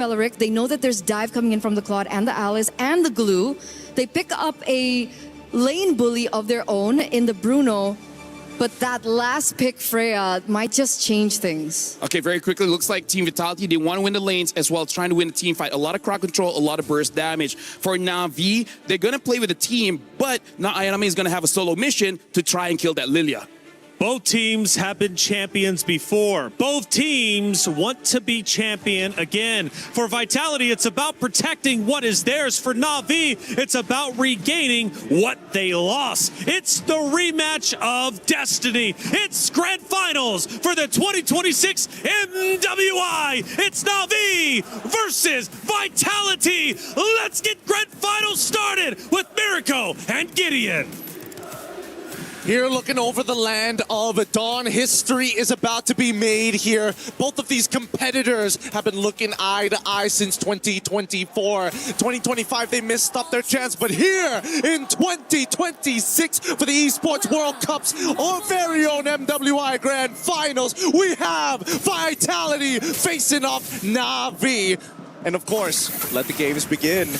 Beleric, they know that there's dive coming in from the Claude and the Alice and the Glue. They pick up a lane bully of their own in the Bruno, but that last pick, Freya, might just change things. Okay, very quickly, looks like Team Vitality, they want to win the lanes as well as trying to win the team fight. A lot of crowd control, a lot of burst damage. For Navi, they're going to play with a team, but now Ayanami is going to have a solo mission to try and kill that Lilia. Both teams have been champions before. Both teams want to be champion again. For Vitality, it's about protecting what is theirs. For Navi, it's about regaining what they lost. It's the rematch of destiny. It's grand finals for the 2026 MWI. It's Navi versus Vitality. Let's get grand finals started with Miracle and Gideon. Here looking over the land of Dawn, history is about to be made here. Both of these competitors have been looking eye to eye since 2024. 2025, they missed up their chance, but here in 2026 for the Esports World Cups, our very own MWI Grand Finals, we have Vitality facing off Navi. And of course, let the games begin.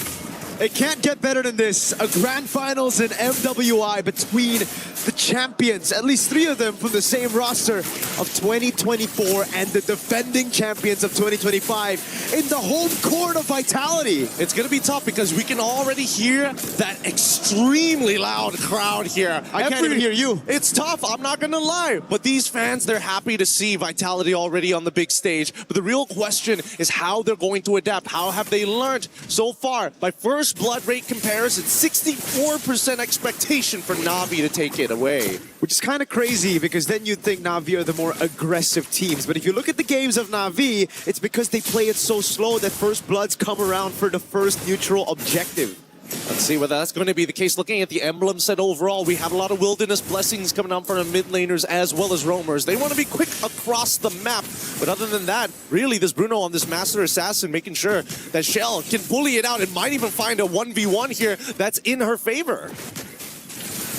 It can't get better than this. A grand finals in MWI between the champions, at least 3 of them from the same roster of 2024 and the defending champions of 2025 in the home court of Vitality. It's going to be tough because we can already hear that extremely loud crowd here. I can't even hear you. It's tough, I'm not going to lie. But these fans, they're happy to see Vitality already on the big stage. But the real question is how they're going to adapt. How have they learned so far? By first blood rate comparison, 64% expectation for Navi to take it away. Which is kind of crazy because then you'd think Navi are the more aggressive teams. But if you look at the games of Navi, it's because they play it so slow that first bloods come around for the first neutral objective. Let's see whether that's going to be the case. Looking at the emblem set overall, we have a lot of wilderness blessings coming out for the mid laners as well as roamers. They want to be quick across the map. But other than that, really this Bruno on this Master Assassin making sure that Shell can bully it out and might even find a 1v1 here that's in her favor.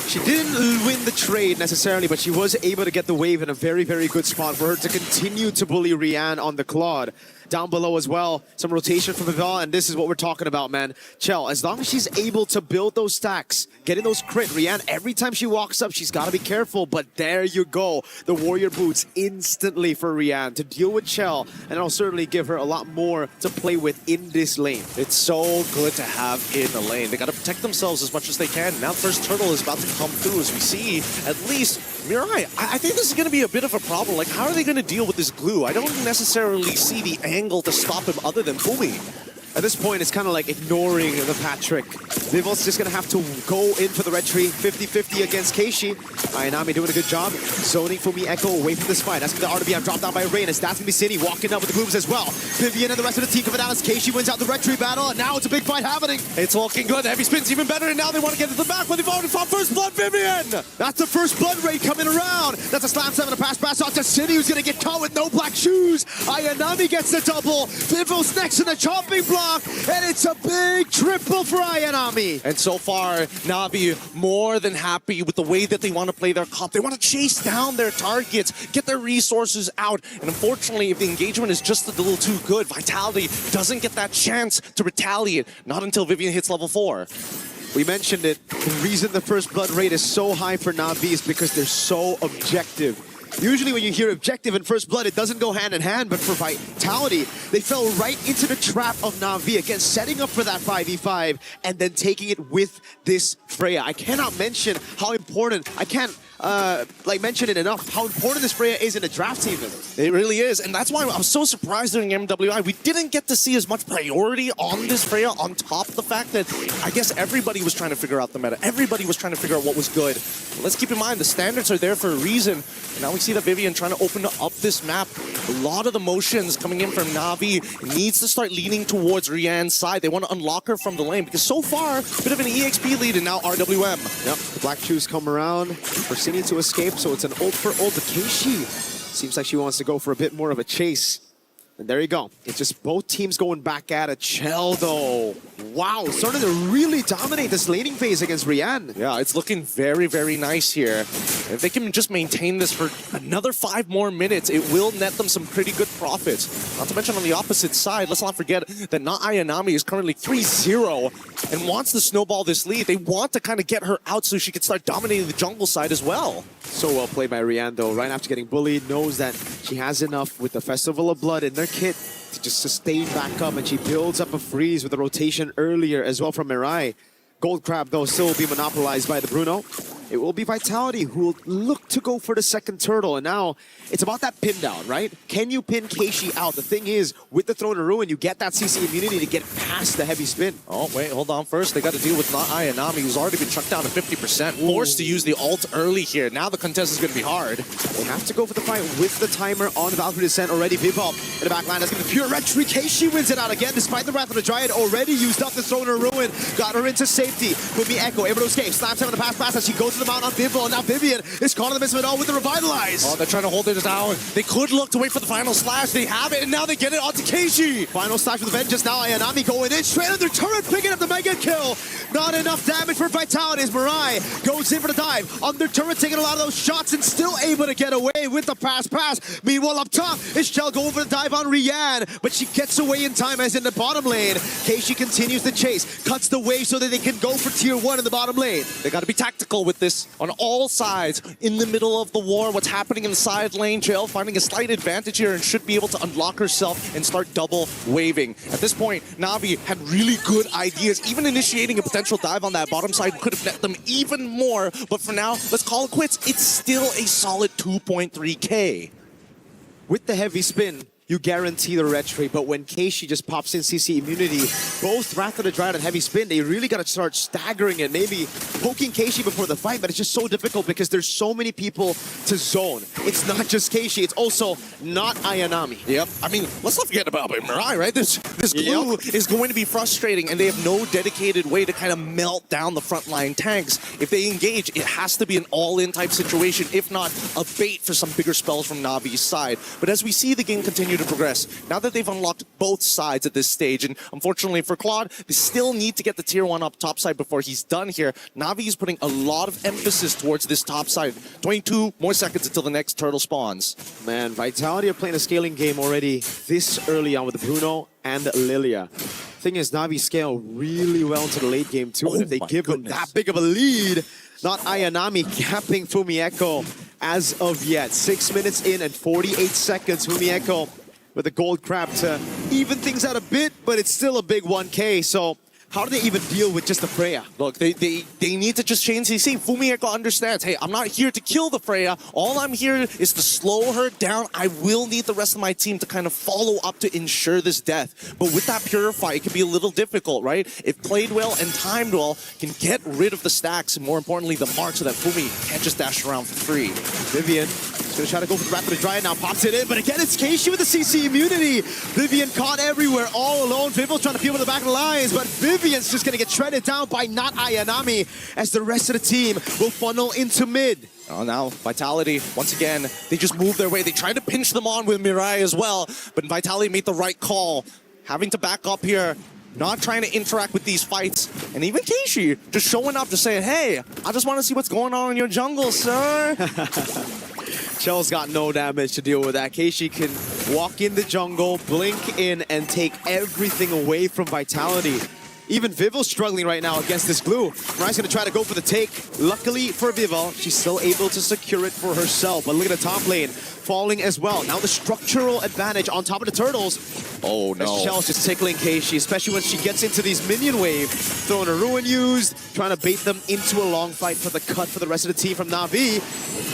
She didn't win the trade necessarily, but she was able to get the wave in a very, very good spot for her to continue to bully Rian on the Claude. Down below as well, some rotation from Vival, and this is what we're talking about, man. Chell, as long as she's able to build those stacks, getting those crit, Rian, every time she walks up, she's got to be careful, but there you go. The Warrior Boots instantly for Rian to deal with Chell, and it'll certainly give her a lot more to play with in this lane. It's so good to have in the lane. They got to protect themselves as much as they can. Now first turtle is about to come through as we see at least Mirai. I think this is going to be a bit of a problem. Like, how are they going to deal with this glue? I don't necessarily see the angle to stop him other than booming. At this point, it's kind of like ignoring the Patrick. Vival's just going to have to go in for the red tree. 50-50 against Keishi. Ayanami doing a good job. Zoning for me Echo away from this fight. That's going to be the RWM dropped down by Reynas. That's going to be City walking up with the glooms as well. Vivian and the rest of the team coming out as Keishi wins out the red tree battle. And now it's a big fight happening. It's looking good. Heavy spin's even better. And now they want to get to the back, but they've already fought first blood, Vivian. That's the first blood rate coming around. That's a slam 7 to pass out to City, who's going to get caught with no black shoes. Ayanami gets the double. Vival's next in the chopping block. And it's a big triple for Ayanami. And so far, Navi more than happy with the way that they want to play their comp. They want to chase down their targets, get their resources out. And unfortunately, if the engagement is just a little too good, Vitality doesn't get that chance to retaliate. Not until Vivian hits level 4. We mentioned it. The reason the first blood rate is so high for Navi is because they're so objective. Usually when you hear objective and first blood, it doesn't go hand in hand, but for Vitality, they fell right into the trap of Navi, again, setting up for that 5v5 and then taking it with this Freya. I cannot mention how important, I can't mention it enough, how important this Freya is in a draft team. It really is, and that's why I was so surprised during MWI. We didn't get to see as much priority on this Freya, on top of the fact that I guess everybody was trying to figure out the meta. Everybody was trying to figure out what was good. But let's keep in mind, the standards are there for a reason. And now we see that Vivian trying to open up this map. A lot of the motions coming in from Navi needs to start leaning towards Rian's side. They want to unlock her from the lane, because so far, a bit of an EXP lead and now RWM. Yep, the black shoes come around for Cine to escape, so it's an ult for ult. Keishi seems like she wants to go for a bit more of a chase. And there you go. It's just both teams going back at it. Chell, though. Wow, starting to really dominate this laning phase against Rian. Yeah, it's looking very, very nice here. If they can just maintain this for another 5 more minutes, it will net them some pretty good profits. Not to mention on the opposite side, let's not forget that Ayanami is currently 3-0 and wants to snowball this lead. They want to kind of get her out so she can start dominating the jungle side as well. So well played by Rian, though. Right after getting bullied, knows that she has enough with the Festival of Blood in their kit to just sustain back up, and she builds up a freeze with the rotation earlier as well from Mirai. Gold Crab, though, still will be monopolized by the Bruno. It will be Vitality who will look to go for the second turtle, and now it's about that pin down, right? Can you pin Keishi out? The thing is, with the Throne of Ruin, you get that CC immunity to get past the heavy spin. Oh, wait, hold on. First, they got to deal with Ayanami, who's already been chucked down to 50%. Forced to use the ult early here. Now the contest is going to be hard. They have to go for the fight with the timer on the Valkyrie Descent already. Bebop in the back line. That's going to be pure retry. Keishi wins it out again, despite the Wrath of the Dryad already used up the Throne of Ruin. Got her into safety. Fumi Echo able to escape. Slaps him in the pass as she goes to the mount on Vivo. And now Vivian is caught in the midst of it all with the Revitalize. Oh, they're trying to hold it down. They could look to wait for the final slash. They have it, and now they get it onto Keishi. Final slash with Vengeance. Now Ayanami going in straight under turret, picking up the mega kill. Not enough damage for Vitality as Mirai goes in for the dive. Under turret, taking a lot of those shots and still able to get away with the pass. Meanwhile, up top is Shell going for the dive on Rian, but she gets away in time as in the bottom lane. Keishi continues the chase, cuts the wave so that they can go for tier 1 in the bottom lane. They got to be tactical with this on all sides. In the middle of the war, what's happening in the side lane, Jail finding a slight advantage here and should be able to unlock herself and start double waving. At this point, Navi had really good ideas. Even initiating a potential dive on that bottom side could have net them even more. But for now, let's call it quits. It's still a solid 2.3K. With the heavy spin, you guarantee the retry, but when Keishi just pops in CC immunity, both Wrath of the Dryad and Heavy Spin, they really got to start staggering it, maybe poking Keishi before the fight, but it's just so difficult because there's so many people to zone. It's not just Keishi, it's also not Ayanami. Yep. I mean, let's not forget about Mirai, right? This glue is going to be frustrating, and they have no dedicated way to kind of melt down the frontline tanks. If they engage, it has to be an all-in type situation, if not a bait for some bigger spells from Navi's side. But as we see the game continue to progress, now that they've unlocked both sides at this stage, and unfortunately for Claude, they still need to get the tier 1 up top side before he's done here. Navi is putting a lot of emphasis towards this top side. 22 more seconds until the next turtle spawns. Man, Vitality are playing a scaling game already this early on with Bruno and Lilia. Thing is, Navi scale really well into the late game too, and if they give them that big of a lead, not Ayanami capping Fumi Echo as of yet. 6 minutes in and 48 seconds, Fumi Echo with the gold crab to even things out a bit, but it's still a big 1K, so how do they even deal with just the Freya? Look, they need to just change CC. Fumi Echo understands, hey, I'm not here to kill the Freya. All I'm here is to slow her down. I will need the rest of my team to kind of follow up to ensure this death. But with that Purify, it can be a little difficult, right? If played well and timed well, can get rid of the stacks and more importantly, the mark so that Fumi can't just dash around for free. Vivian is going to try to go for the Wrath of the Dryad now, pops it in, but again, it's Keishi with the CC immunity. Vivian caught everywhere, all alone. Vivo's trying to peel to the back of the lines, but Vivian's just going to get shredded down by not Ayanami as the rest of the team will funnel into mid. Oh, now Vitality, once again, they just move their way. They tried to pinch them on with Mirai as well, but Vitality made the right call. Having to back up here, not trying to interact with these fights. And even Keishi just showing up to say, hey, I just want to see what's going on in your jungle, sir. Chell's got no damage to deal with that. Keishi can walk in the jungle, blink in, and take everything away from Vitality. Even Vivo's struggling right now against this glue. Mirai's going to try to go for the take. Luckily for Vivo, she's still able to secure it for herself. But look at the top lane falling as well. Now the structural advantage on top of the turtles. Oh no. As Chell's just tickling Keishi, especially when she gets into these minion wave. Throwing a Ruin used, trying to bait them into a long fight for the cut for the rest of the team from Navi.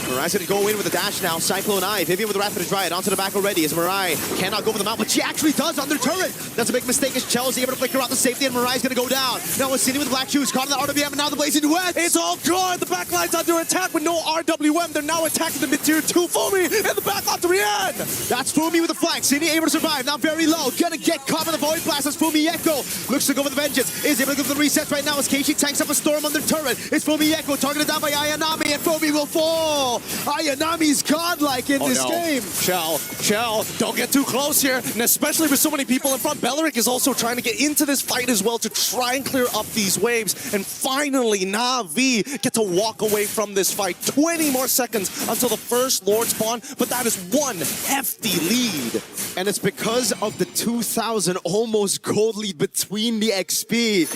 Mirai's going to go in with a dash now. Cyclone Eye, Vivian with the Wrath of the Dryad onto the back already as Mirai cannot go for the mount, but she actually does under turret. That's a big mistake as Chell's able to flicker out the safety and Mirai's going to go down. Now we're sitting with Black Shoes, caught in the RWM, and now the Blazing Duet. It's all good. The backline's under attack with no RWM. They're now attacking the mid-tier 2 Fumi and the back line to Rian. That's Fumi with the flank. Cine able to survive. Now very low. Gonna get caught in the Void Blast as Fumi Echo looks to go for the Vengeance. Is able to go for the resets right now as Keishi tanks up a Storm under turret. It's Fumi Echo targeted down by Ayanami and Fumi will fall. now. Ayanami's godlike in this game. Shell, don't get too close here, and especially with so many people in front. Beleric is also trying to get into this fight as well to try and clear up these waves, and finally Navi get to walk away from this fight. 20 more seconds until the first Lord spawn, but that is one hefty lead. And it's because of the 2,000 almost gold lead between the XP.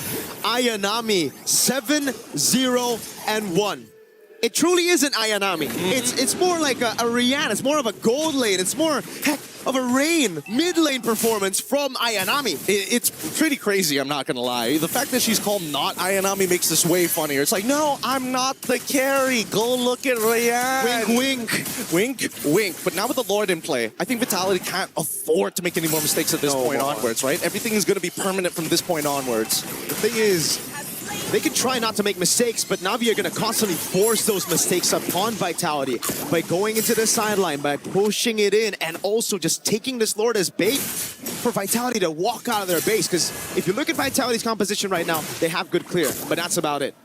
Ayanami 7-0-1. It truly isn't Ayanami. It's more like a Rian. It's more of a gold lane. It's more, heck, of a Rain mid lane performance from Ayanami. It's pretty crazy, I'm not gonna lie. The fact that she's called not Ayanami makes this way funnier. It's like, no, I'm not the carry. Go look at Rian. Wink, wink. Wink, wink. But now with the Lord in play, I think Vitality can't afford to make any more mistakes at this point onwards, right? Everything is gonna be permanent from this point onwards. The thing is, they can try not to make mistakes, but Navi are going to constantly force those mistakes upon Vitality by going into the sideline, by pushing it in, and also just taking this Lord as bait for Vitality to walk out of their base. Because if you look at Vitality's composition right now, they have good clear, but that's about it.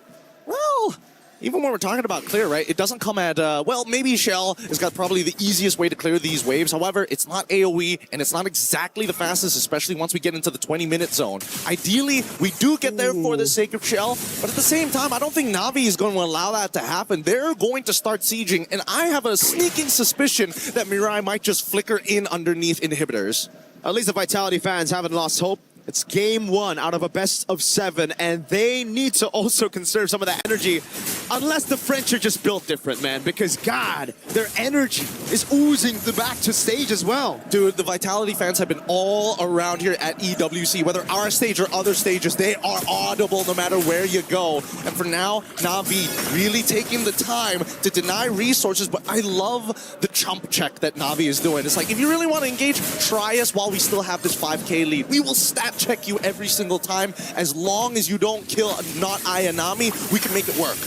Well, even when we're talking about clear, right, it doesn't come at, well, maybe Shell has got probably the easiest way to clear these waves. However, it's not AoE, and it's not exactly the fastest, especially once we get into the 20-minute zone. Ideally, we do get there for the sake of Shell, but at the same time, I don't think Navi is going to allow that to happen. They're going to start sieging, and I have a sneaking suspicion that Mirai might just flicker in underneath inhibitors. At least the Vitality fans haven't lost hope. It's game 1 out of a best of 7, and they need to also conserve some of that energy, unless the French are just built different, man, because, God, their energy is oozing back to stage as well. Dude, the Vitality fans have been all around here at EWC, whether our stage or other stages. They are audible no matter where you go. And for now, Navi really taking the time to deny resources, but I love the chump check that Navi is doing. It's like, if you really want to engage, try us while we still have this 5K lead. We will stat check you every single time. As long as you don't kill not Ayanami, we can make it work.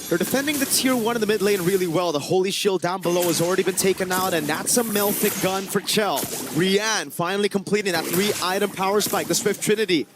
They're defending the tier 1 in the mid lane really well. The Holy Shield down below has already been taken out, and that's a Melthic gun for Chell. Rian finally completing that 3-item power spike, the Swift Trinity.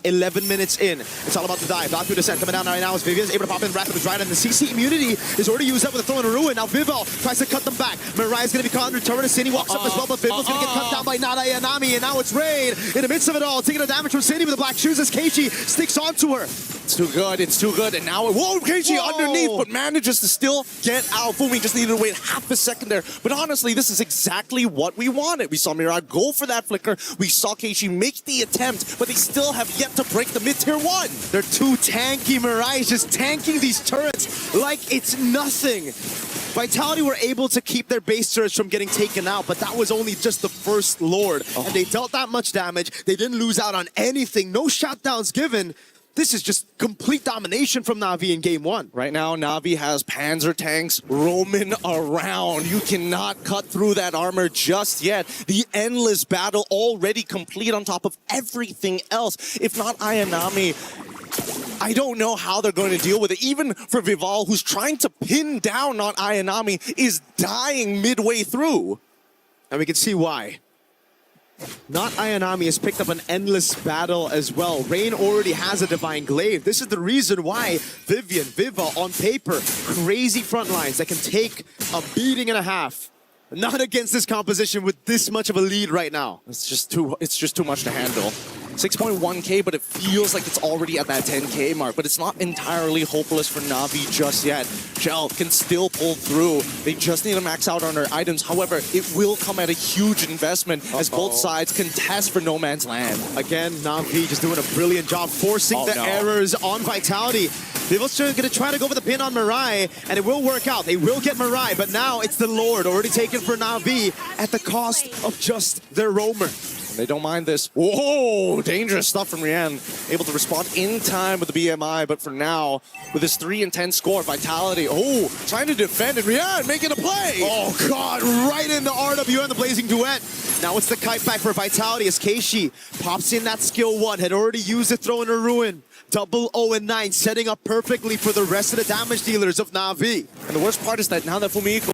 11 minutes in. It's all about the dive. Valkyrie descent coming down right now as Vivian's able to pop in rapid with Ryan, and the CC immunity is already used up with a throw in a ruin. Now Vival tries to cut them back. Mariah's going to be caught in return. Cine walks up as well, but Vival's going to get cut down by Nada Ayanami, and now it's Rain in the midst of it all, taking the damage from Cine with the black shoes as Keiichi sticks onto her. It's too good, it's too good, and now, whoa, Keiichi underneath, but manages to still get out. Fumi just needed to wait half a second there, but honestly, this is exactly what we wanted. We saw Mirai go for that flicker, we saw Keiichi make the attempt, but they still have yet to break the mid-tier 1. They're too tanky. Mirai is just tanking these turrets like it's nothing. Vitality were able to keep their base turrets from getting taken out, but that was only just the first Lord, and they dealt that much damage. They didn't lose out on anything, no shutdowns given. This is just complete domination from Navi in game 1. Right now, Navi has Panzer tanks roaming around. You cannot cut through that armor just yet. The endless battle already complete on top of everything else. If not Ayanami, I don't know how they're going to deal with it. Even for Vival, who's trying to pin down on Ayanami, is dying midway through. And we can see why. Not Ayanami has picked up an endless battle as well. Rain already has a Divine Glaive. This is the reason why Viva on paper, crazy front lines that can take a beating and a half. Not against this composition with this much of a lead right now. It's just too much to handle. 6.1k, but it feels like it's already at that 10k mark, but it's not entirely hopeless for Navi just yet. Shell can still pull through. They just need to max out on their items. However, it will come at a huge investment as both sides contest for no man's land. Again, Navi just doing a brilliant job forcing the errors on Vitality. They're also going to try to go for the pin on Mirai, and it will work out. They will get Mirai, but now it's the Lord already taken for Navi at the cost of just their roamer. They don't mind this. Whoa, dangerous stuff from Rian. Able to respond in time with the BMI, but for now, with his 3 and 10 score, Vitality, trying to defend, and Rian making a play. Oh God, right in the RWN, the Blazing Duet. Now it's the kite back for Vitality as Keiichi pops in that skill 1, had already used the throw in a ruin. Double 0-9, setting up perfectly for the rest of the damage dealers of Navi. And the worst part is that now that Fumiko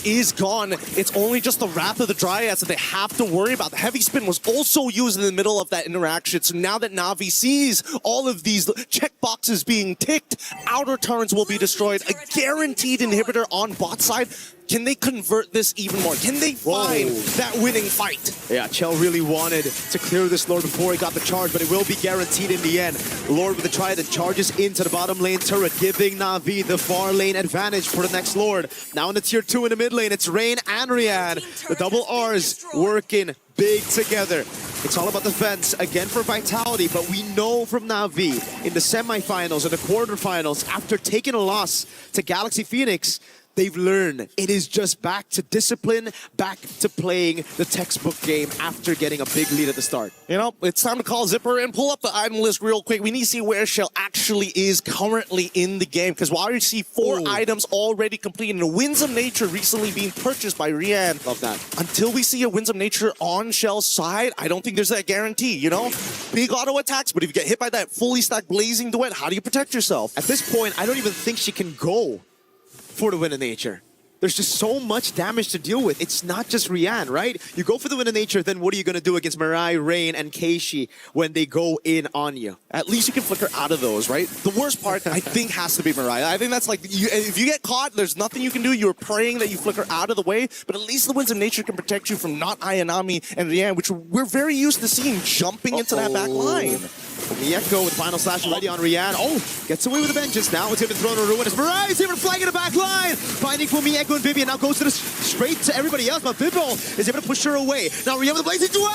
is gone. It's only just the Wrath of the Dryads that they have to worry about. The heavy spin was also used in the middle of that interaction. So now that Navi sees all of these checkboxes being ticked, outer turns will be destroyed. A guaranteed inhibitor on bot side. Can they convert this even more? Can they find that winning fight? Yeah, Chell really wanted to clear this Lord before he got the charge, but it will be guaranteed in the end. Lord with the try that charges into the bottom lane turret, giving Navi the far lane advantage for the next Lord. Now in the tier 2 in the mid lane, it's Rain and Rian. The double R's working big together. It's all about defense, again for Vitality, but we know from Navi in the semifinals and the quarterfinals, after taking a loss to Galaxy Phoenix, they've learned it is just back to discipline, back to playing the textbook game after getting a big lead at the start. You know, it's time to call Zipper and pull up the item list real quick. We need to see where Shell actually is currently in the game, because while you see 4 items already completed, and a Winds of Nature recently being purchased by Rian. Love that. Until we see a Winds of Nature on Shell's side, I don't think there's that guarantee, you know? Big auto attacks, but if you get hit by that fully stacked Blazing Duet, how do you protect yourself? At this point, I don't even think she can go for the Wind of Nature. There's just so much damage to deal with. It's not just Rian, right? You go for the Wind of Nature, then what are you going to do against Mirai, Rain, and Keishi when they go in on you? At least you can flicker out of those, right? The worst part, I think, has to be Mirai. I think that's like, if you get caught, there's nothing you can do. You're praying that you flicker out of the way, but at least the Winds of Nature can protect you from not Ayanami and Rian, which we're very used to seeing jumping into that back line. Mieko with final slash ready on Rian. Oh, gets away with the vengeance. Now it's even thrown to ruin. It's Mirai is even flying in the back line. Finding for Mieko and Vivian. Now goes to the straight to everybody else, but Vivo is able to push her away. Now Rian with the blazing duel!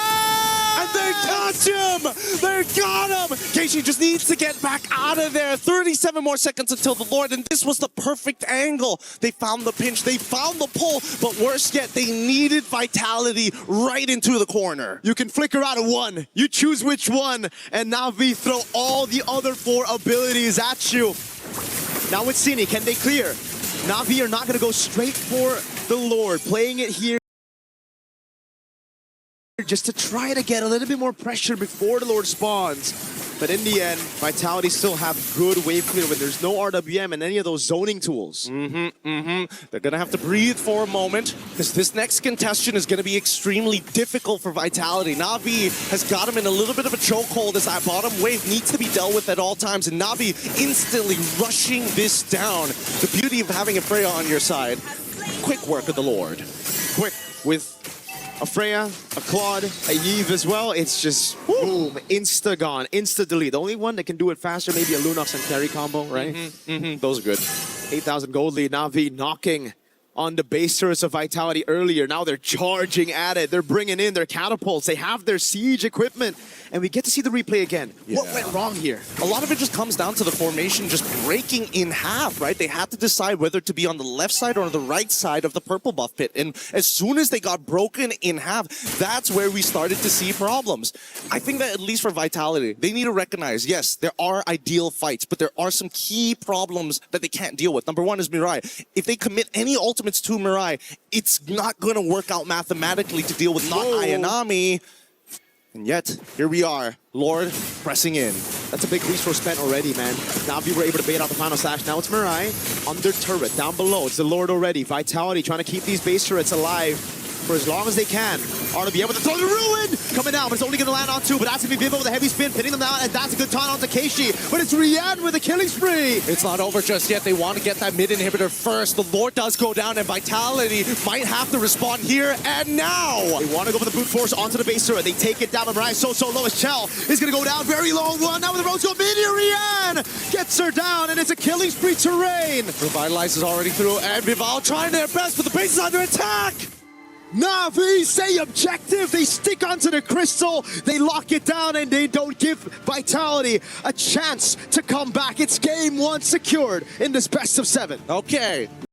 And they touch him! They got him! Keishi just needs to get back out of there. 37 more seconds until the Lord, and this was the perfect angle. They found the pinch, they found the pull, but worse yet, they needed Vitality right into the corner. You can flicker out of one. You choose which one, and Navi throw all the other 4 abilities at you. Now with Cine, can they clear? Navi are not going to go straight for the Lord, playing it here just to try to get a little bit more pressure before the Lord spawns. But in the end, Vitality still have good wave clear when there's no RWM and any of those zoning tools. They're going to have to breathe for a moment, because this next contestant is going to be extremely difficult for Vitality. Navi has got him in a little bit of a chokehold as that bottom wave needs to be dealt with at all times, and Navi instantly rushing this down. The beauty of having a Freya on your side. Quick work of the Lord. Quick with a Freya, a Claude, a Yves as well. It's just boom, insta gone, insta delete. The only one that can do it faster, maybe a Lunox and carry combo, right? Those are good. 8,000 gold lead. Navi knocking on the base turrets of Vitality earlier. Now they're charging at it. They're bringing in their catapults. They have their siege equipment. And we get to see the replay again. Yeah. What went wrong here? A lot of it just comes down to the formation just breaking in half, right? They had to decide whether to be on the left side or on the right side of the purple buff pit. And as soon as they got broken in half, that's where we started to see problems. I think that at least for Vitality, they need to recognize, yes, there are ideal fights, but there are some key problems that they can't deal with. Number one is Mirai. If they commit any ultimates to Mirai, it's not going to work out mathematically to deal with not Ayanami. And yet, here we are, Lord pressing in. That's a big resource spent already, man. Navi were able to bait out the final slash. Now it's Mirai under turret, down below. It's the Lord already. Vitality trying to keep these base turrets alive for as long as they can. Are to be able to throw the ruin coming down, but it's only going to land on 2. But that's going to be Vivo with a heavy spin, pinning them down, and that's a good taunt onto Keishi. But it's Rian with a killing spree. It's not over just yet. They want to get that mid inhibitor first. The Lord does go down, and Vitality might have to respond here and now. They want to go for the brute force onto the base turret. They take it down, but Mirai so low as Chell is going to go down. Very low one. Now with the rose go mid here, Rian gets her down, and it's a killing spree to Rain. Revitalize is already through, and Vival trying their best, but the base is under attack. Navi say objective. They stick onto the crystal. They lock it down, and they don't give Vitality a chance to come back. It's game 1 secured in this best of 7. Okay.